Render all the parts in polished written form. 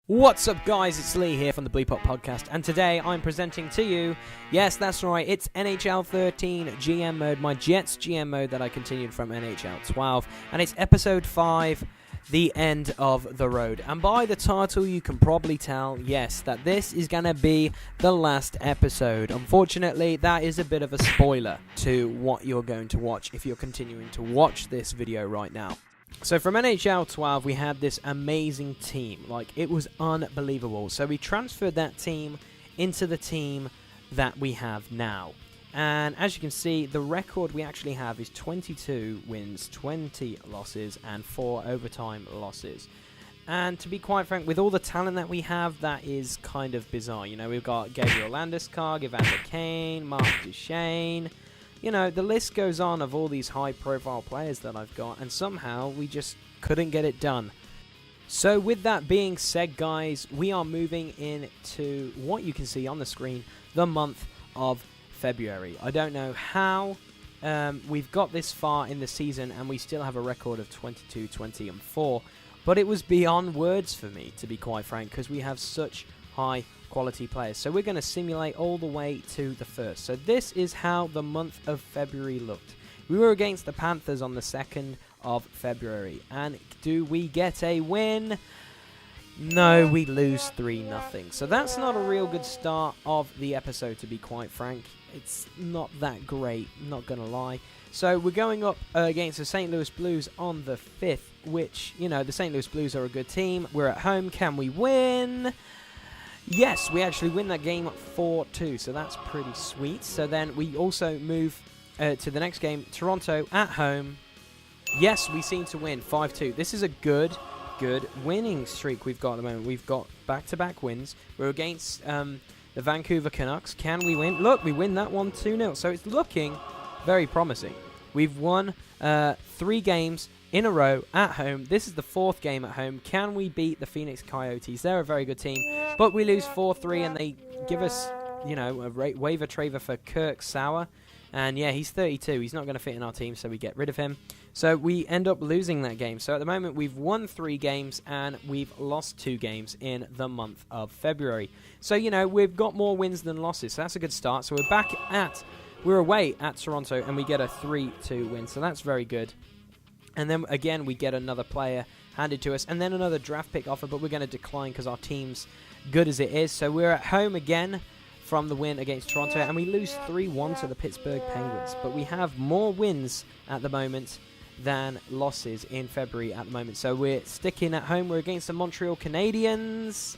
What's up, guys? It's Lee here from the Bleep-up podcast, and today I'm presenting to you, yes, that's right, it's NHL 13 GM mode, my Jets GM mode that I continued from NHL 12, and it's episode 5, the end of the road. And by the title, you can probably tell, yes, that this is going to be the last episode. Unfortunately, that is a bit of a spoiler to what you're going to watch if you're continuing to watch this video right now. So from NHL 12, we had this amazing team. Like, it was unbelievable. So we transferred that team into the team that we have now. And as you can see, the record we actually have is 22 wins, 20 losses, and 4 overtime losses. And to be quite frank, with all the talent that we have, that is kind of bizarre. You know, we've got Gabriel Landeskog, Evander Kane, Mark Duchesne. You know, the list goes on of all these high-profile players that I've got, and somehow we just couldn't get it done. So with that being said, guys, we are moving into what you can see on the screen, the month of February. I don't know how we've got this far in the season, and we still have a record of 22, 20, and 4, but it was beyond words for me, to be quite frank, because we have such high quality players. So we're going to simulate all the way to the 1st. So this is how the month of February looked. We were against the Panthers on the 2nd of February. And do we get a win? No, we lose 3-0. So that's not a real good start of the episode, to be quite frank. It's not that great, not going to lie. So we're going up against the St. Louis Blues on the 5th, which, you know, the St. Louis Blues are a good team. We're at home. Can we win? Yes, we actually win that game 4-2, so that's pretty sweet. So then we also move to the next game, Toronto at home. Yes, we seem to win 5-2. This is a good winning streak we've got at the moment. We've got back-to-back wins. We're against the Vancouver Canucks. Can we win? Look, we win that one 2-0, so it's looking very promising. We've won 3 games in a row at home. This is the 4th game at home. Can we beat the Phoenix Coyotes? They're a very good team, but we lose 4-3, and they give us, you know, a waiver traiver for Kirk Sauer. And yeah, he's 32. He's not going to fit in our team, so we get rid of him. So we end up losing that game. So at the moment, we've won 3 games, and we've lost 2 games in the month of February. So, you know, we've got more wins than losses, so that's a good start. So we're away at Toronto, and we get a 3-2 win, so that's very good. And then, again, we get another player handed to us, and then another draft pick offer, but we're going to decline because our team's good as it is. So we're at home again from the win against Toronto, and we lose 3-1 to the Pittsburgh Penguins. But we have more wins at the moment than losses in February at the moment. So we're sticking at home. We're against the Montreal Canadiens.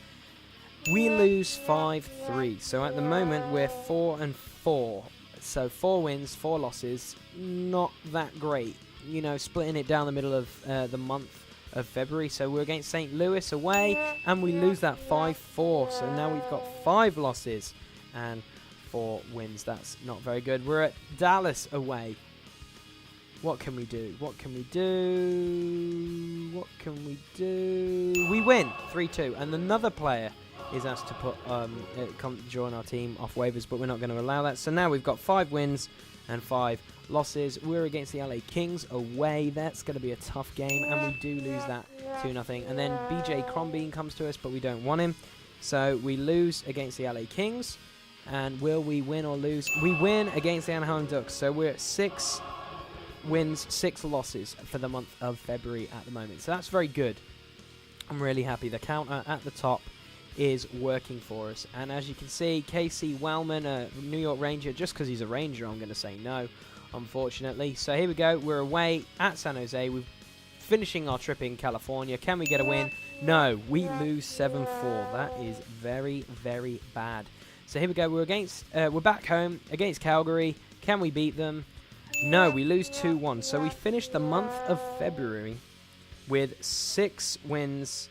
We lose 5-3. So at the moment, we're 4-4. So 4 wins, 4 losses. Not that great. You know, splitting it down the middle of the month of February. So we're against St. Louis away, and we lose that 5-4. So now we've got 5 losses and 4 wins. That's not very good. We're at Dallas away. What can we do? What can we do? What can we do? We win 3-2, and another player is asked to come join our team off waivers, but we're not going to allow that. So now we've got 5 wins and 5 losses. We're against the LA Kings away. That's going to be a tough game, and we do lose that 2-0. And then BJ Crombeen comes to us, but we don't want him. So we lose against the LA Kings. And will we win or lose? We win against the Anaheim Ducks. So we're at 6 wins, 6 losses for the month of February at the moment. So that's very good. I'm really happy. The counter at the top is working for us. And as you can see, Casey Wellman, a New York Ranger, just because he's a Ranger, I'm going to say no, unfortunately. So here we go. We're away at San Jose. We're finishing our trip in California. Can we get a win? No, we lose 7-4. That is very, very bad. So here we go. We're back home against Calgary. Can we beat them? No, we lose 2-1. So we finished the month of February with 6 wins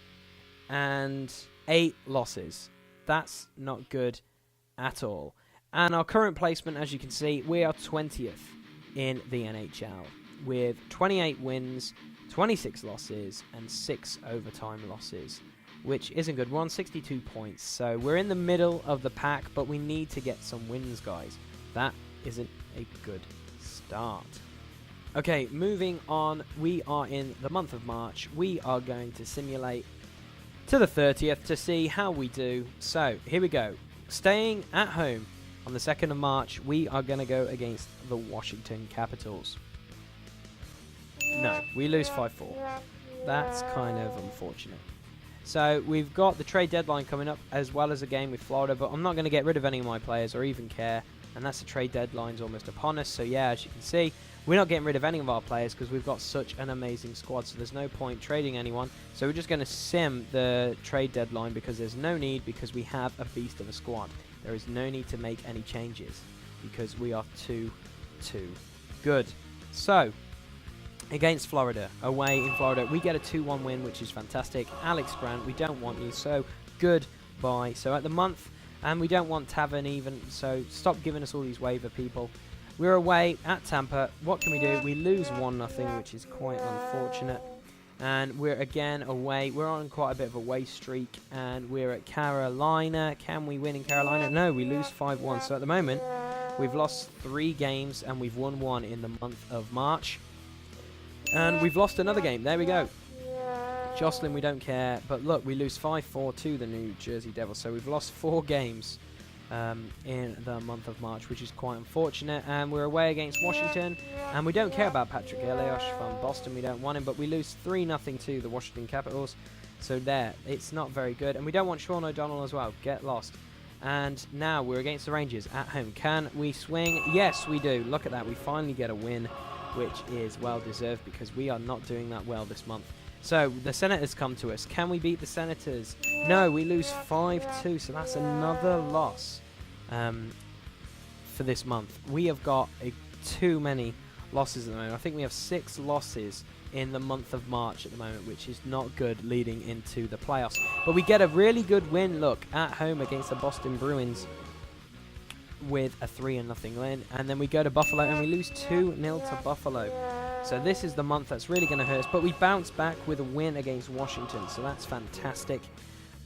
and 8 losses. That's not good at all. And our current placement, as you can see, we are 20th in the NHL with 28 wins, 26 losses, and 6 overtime losses, which isn't good. We're on 62 points, so we're in the middle of the pack, but we need to get some wins, guys. That isn't a good start. Okay, moving on. We are in the month of March. We are going to simulate to the 30th to see how we do. So, here we go. Staying at home on the 2nd of March, we are going to go against the Washington Capitals. No, we lose 5-4. That's kind of unfortunate. So, we've got the trade deadline coming up, as well as a game with Florida, but I'm not going to get rid of any of my players or even care, and that's the trade deadline's almost upon us. So, yeah, as you can see, we're not getting rid of any of our players because we've got such an amazing squad, so there's no point trading anyone. So we're just going to sim the trade deadline because there's no need, because we have a beast of a squad. There is no need to make any changes because we are too good. So, against Florida, away in Florida, we get a 2-1 win, which is fantastic. Alex Grant, we don't want you, so goodbye. So at the month, and we don't want Tavern even, so stop giving us all these waiver people. We're away at Tampa. What can we do? We lose 1-0, which is quite unfortunate. And we're again away. We're on quite a bit of a away streak. And we're at Carolina. Can we win in Carolina? No, we lose 5-1. So at the moment, we've lost 3 games and we've won 1 in the month of March. And we've lost another game. There we go. Jocelyn, we don't care. But look, we lose 5-4 to the New Jersey Devils. So we've lost 4 games in the month of March, which is quite unfortunate. And we're away against Washington, and we don't care about Patrick Elias from Boston. We don't want him, but we lose 3-0 to the Washington Capitals. So there, it's not very good. And we don't want Sean O'Donnell as well. Get lost. And now we're against the Rangers at home. Can we swing? Yes, we do. Look at that. We finally get a win, which is well deserved because we are not doing that well this month. So, the Senators come to us. Can we beat the Senators? No, we lose 5-2, so that's another loss for this month. We have got too many losses at the moment. I think we have 6 losses in the month of March at the moment, which is not good leading into the playoffs. But we get a really good win, look, at home against the Boston Bruins with a 3-0 win. And then we go to Buffalo and we lose 2-0 to Buffalo. So this is the month that's really going to hurt us. But we bounce back with a win against Washington. So that's fantastic.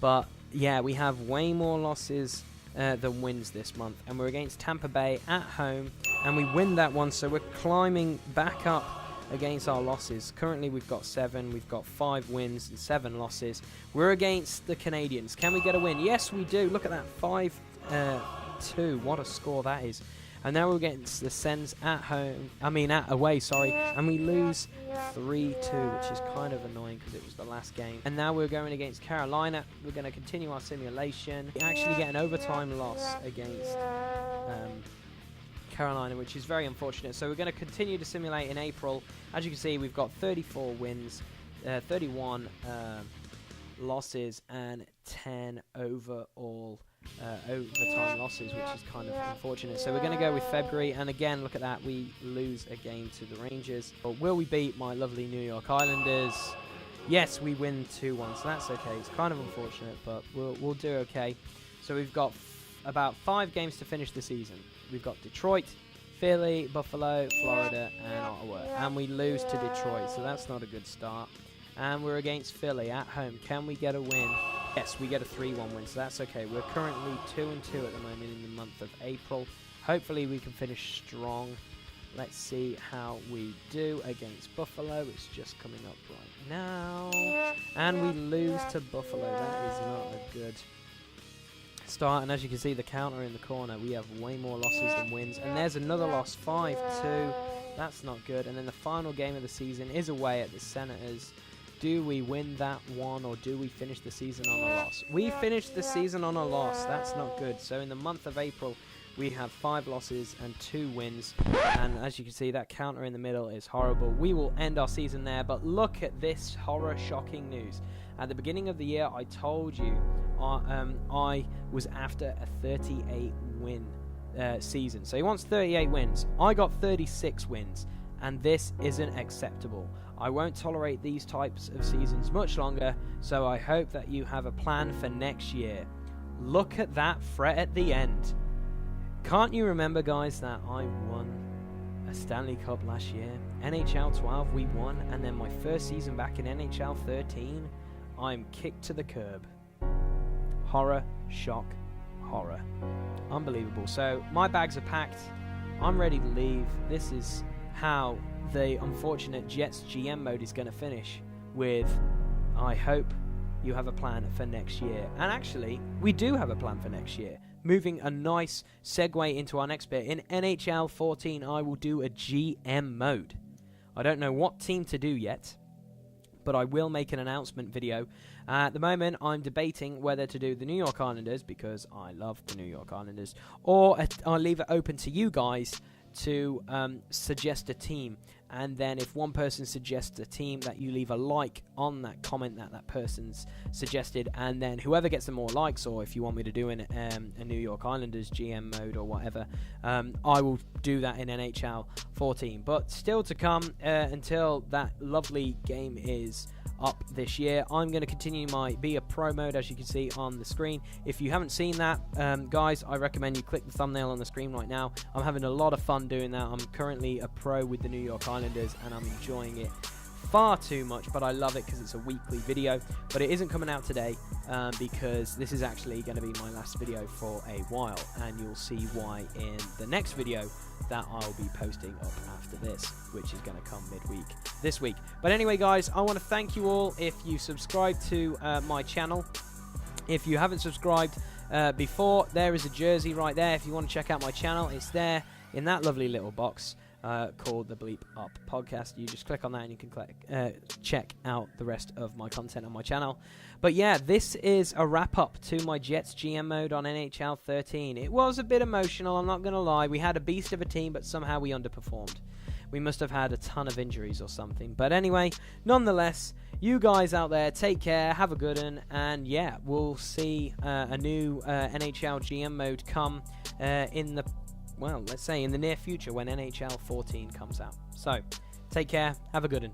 But yeah, we have way more losses than wins this month. And we're against Tampa Bay at home. And we win that one. So we're climbing back up against our losses. Currently we've got 7. We've got 5 wins and 7 losses. We're against the Canadians. Can we get a win? Yes, we do. Look at that. 5-2. What a score that is. And now we're against the Sens away, and we lose 3-2, which is kind of annoying because it was the last game. And now we're going against Carolina. We're going to continue our simulation. We actually get an overtime loss against Carolina, which is very unfortunate. So we're going to continue to simulate in April. As you can see, we've got 34 wins, 31 losses, and 10 overall overtime losses, which is kind of unfortunate. So we're going to go with February, and again, look at that, we lose a game to the Rangers. But will we beat my lovely New York Islanders? Yes, we win 2-1, so that's okay. It's kind of unfortunate, but we'll do okay. So we've got about 5 games to finish the season. We've got Detroit, Philly, Buffalo, Florida, and Ottawa, and we lose to Detroit, so that's not a good start. And we're against Philly at home. Can we get a win? Yes, we get a 3-1 win, so that's okay. We're currently 2-2 at the moment in the month of April. Hopefully we can finish strong. Let's see how we do against Buffalo. It's just coming up right now. And we lose to Buffalo. That is not a good start. And as you can see, the counter in the corner, we have way more losses than wins. And there's another loss, 5-2. That's not good. And then the final game of the season is away at the Senators. Do we win that one, or do we finish the season on a loss? We finished the season on a loss. That's not good. So in the month of April, we have 5 losses and 2 wins. And as you can see, that counter in the middle is horrible. We will end our season there. But look at this horror, shocking news. At the beginning of the year, I told you I was after a 38-win season. So he wants 38 wins. I got 36 wins. And this isn't acceptable. I won't tolerate these types of seasons much longer, so I hope that you have a plan for next year. Look at that fret at the end. Can't you remember, guys, that I won a Stanley Cup last year? NHL 12 we won, and then my first season back in NHL 13, I'm kicked to the curb. Horror, shock, horror. Unbelievable. So my bags are packed. I'm ready to leave. This is how the unfortunate Jets GM mode is going to finish, with, I hope, you have a plan for next year. And actually, we do have a plan for next year. Moving a nice segue into our next bit. In NHL 14, I will do a GM mode. I don't know what team to do yet, but I will make an announcement video. At the moment, I'm debating whether to do the New York Islanders, because I love the New York Islanders, or I'll leave it open to you guys to suggest a team. And then if one person suggests a team, that you leave a like on that comment that person's suggested, and then whoever gets the more likes, or if you want me to do a New York Islanders GM mode or whatever, I will do that in NHL 14. But still to come until that lovely game is up this year. I'm going to continue my Be a Pro mode, as you can see on the screen. If you haven't seen that, guys, I recommend you click the thumbnail on the screen right now. I'm having a lot of fun doing that. I'm currently a pro with the New York Islanders, and I'm enjoying it far too much, but I love it because it's a weekly video. But it isn't coming out today because this is actually going to be my last video for a while, and you'll see why in the next video that I'll be posting up after this, which is going to come midweek this week. But anyway, guys, I want to thank you all if you subscribe to my channel. If you haven't subscribed before, there is a jersey right there. If you want to check out my channel, it's there in that lovely little box called the Bleep-Up Podcast. You just click on that and you can check out the rest of my content on my channel. But yeah, this is a wrap-up to my Jets GM mode on NHL 13. It was a bit emotional, I'm not going to lie. We had a beast of a team, but somehow we underperformed. We must have had a ton of injuries or something. But anyway, nonetheless, you guys out there, take care, have a good one, and yeah, we'll see a new NHL GM mode come in the, well, let's say in the near future when NHL 14 comes out. So, take care, have a good one.